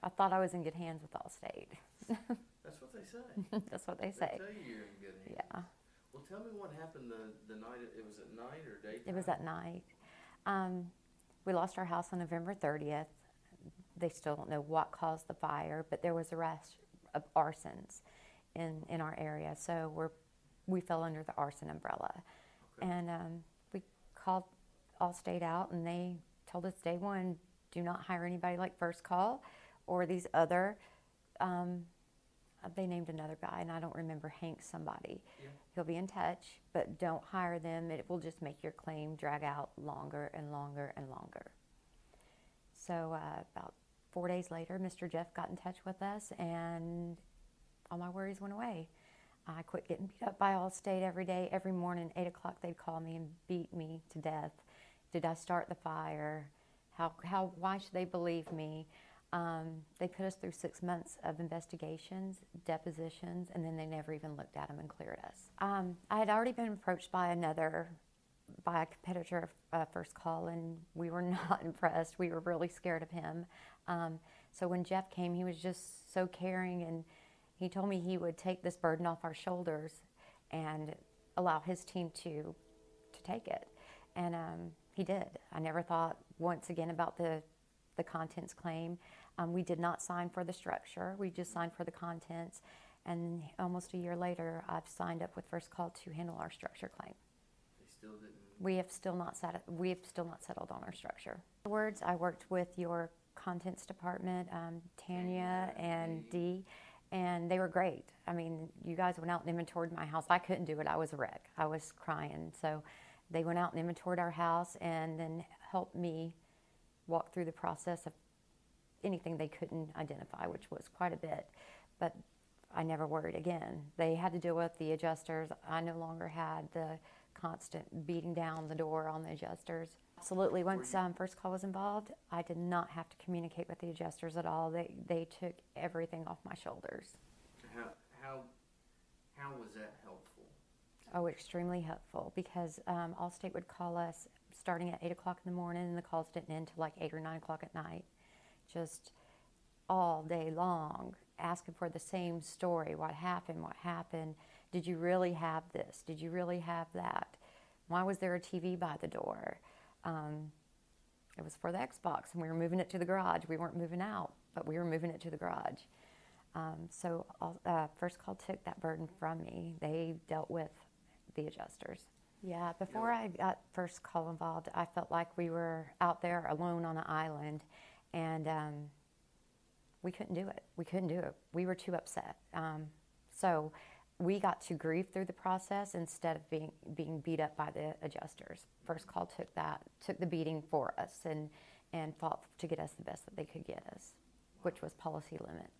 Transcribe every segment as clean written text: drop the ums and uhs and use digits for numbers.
I thought I was in good hands with Allstate. That's what they say. That's what they They say. tell you you're in good hands. Yeah. Well, tell me what happened the night, it was at night or daytime? It was at night. Um, we lost our house on November 30th. They still don't know what caused the fire, but there was a rash of arsons in our area. So we fell under the arson umbrella. Okay. And we called Allstate out, and they told us day one, do not hire anybody like First Call or these other, they named another guy, and I don't remember, Hank somebody. Yeah. He'll be in touch, but don't hire them. It will just make your claim drag out longer and longer and longer. So about 4 days later, Mr. Jeff got in touch with us, and all my worries went away. I quit getting beat up by Allstate every day. Every morning, 8 o'clock, they'd call me and beat me to death. Did I start the fire? Why should they believe me? They put us through 6 months of investigations, depositions, and then they never even looked at them and cleared us. I had already been approached by a competitor of First Call, and we were not impressed. We were really scared of him. So when Jeff came, he was just so caring, and he told me he would take this burden off our shoulders and allow his team to take it. And he did. I never thought once again about the contents claim. We did not sign for the structure. We just signed for the contents. And almost a year later, I've signed up with First Call to handle our structure claim. They still didn't. We have still not settled on our structure. Afterwards, I worked with your contents department, Tanya and Dee, and they were great. I mean, you guys went out and inventoried my house. I couldn't do it. I was a wreck. I was crying. So they went out and inventoried our house and then helped me walk through the process of anything they couldn't identify, which was quite a bit. But I never worried again. They had to deal with the adjusters. I no longer had the constant beating down the door on the adjusters. Absolutely. Once First Call was involved, I did not have to communicate with the adjusters at all. They took everything off my shoulders. How was that helpful? Oh, extremely helpful, because Allstate would call us starting at 8 o'clock in the morning, and the calls didn't end till like 8 or 9 o'clock at night. Just all day long, asking for the same story. What happened? What happened? Did you really have this? Did you really have that? Why was there a TV by the door? It was for the Xbox, and we were moving it to the garage. We weren't moving out, but we were moving it to the garage. So First Call took that burden from me. They dealt with the adjusters. Yeah, before I got First Call involved, I felt like we were out there alone on an island, and we couldn't do it. We couldn't do it. We were too upset. So we got to grieve through the process instead of being beat up by the adjusters. First Call took the beating for us and fought to get us the best that they could get us, which was policy limit.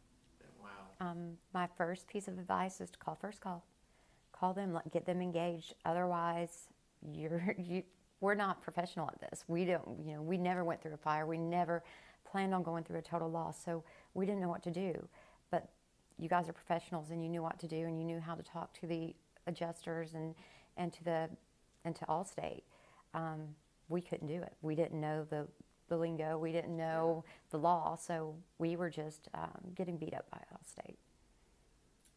Wow. My first piece of advice is to call First Call. Call them, get them engaged. Otherwise, we're not professional at this. We never went through a fire. We never planned on going through a total loss, so we didn't know what to do. But you guys are professionals, and you knew what to do, and you knew how to talk to the adjusters and to Allstate. We couldn't do it. We didn't know the lingo. We didn't know the law, so we were just getting beat up by Allstate.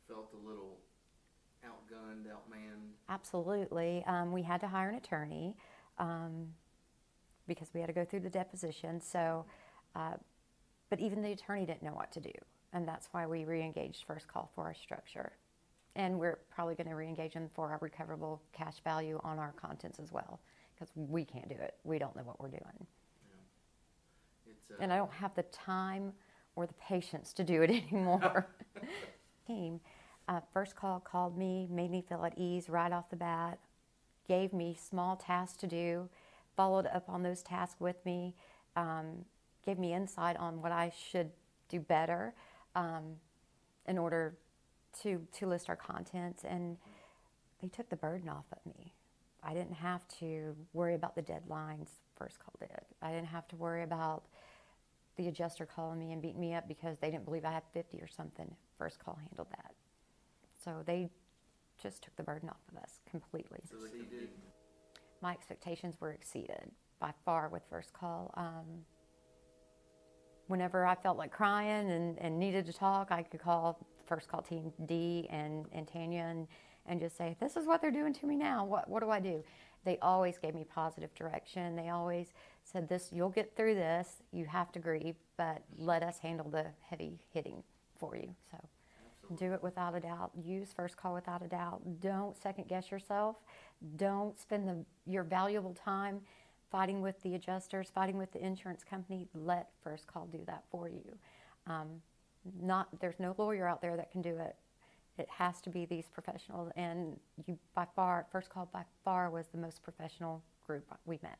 Felt a little outgunned, outmanned. Absolutely. We had to hire an attorney because we had to go through the deposition. So, but even the attorney didn't know what to do, and that's why we re-engaged First Call for our structure. And we're probably going to re-engage them for our recoverable cash value on our contents as well, because we can't do it. We don't know what we're doing. Yeah. And I don't have the time or the patience to do it anymore. Team. First Call called me, made me feel at ease right off the bat, gave me small tasks to do, followed up on those tasks with me, gave me insight on what I should do better in order to list our contents, and they took the burden off of me. I didn't have to worry about the deadlines First Call did. I didn't have to worry about the adjuster calling me and beating me up because they didn't believe I had 50 or something. First Call handled that. So they just took the burden off of us completely. So they did. My expectations were exceeded by far with First Call. whenever I felt like crying and needed to talk, I could call First Call Team D and Tanya and just say, this is what they're doing to me now. What do I do? They always gave me positive direction. They always said, this, you'll get through this. You have to grieve, but let us handle the heavy hitting for you. So Absolutely. do it without a doubt. Use First Call without a doubt. Don't second guess yourself. Don't spend your valuable time fighting with the adjusters, fighting with the insurance company. Let First Call do that for you. There's no lawyer out there that can do it. It has to be these professionals, and First Call by far was the most professional group we met.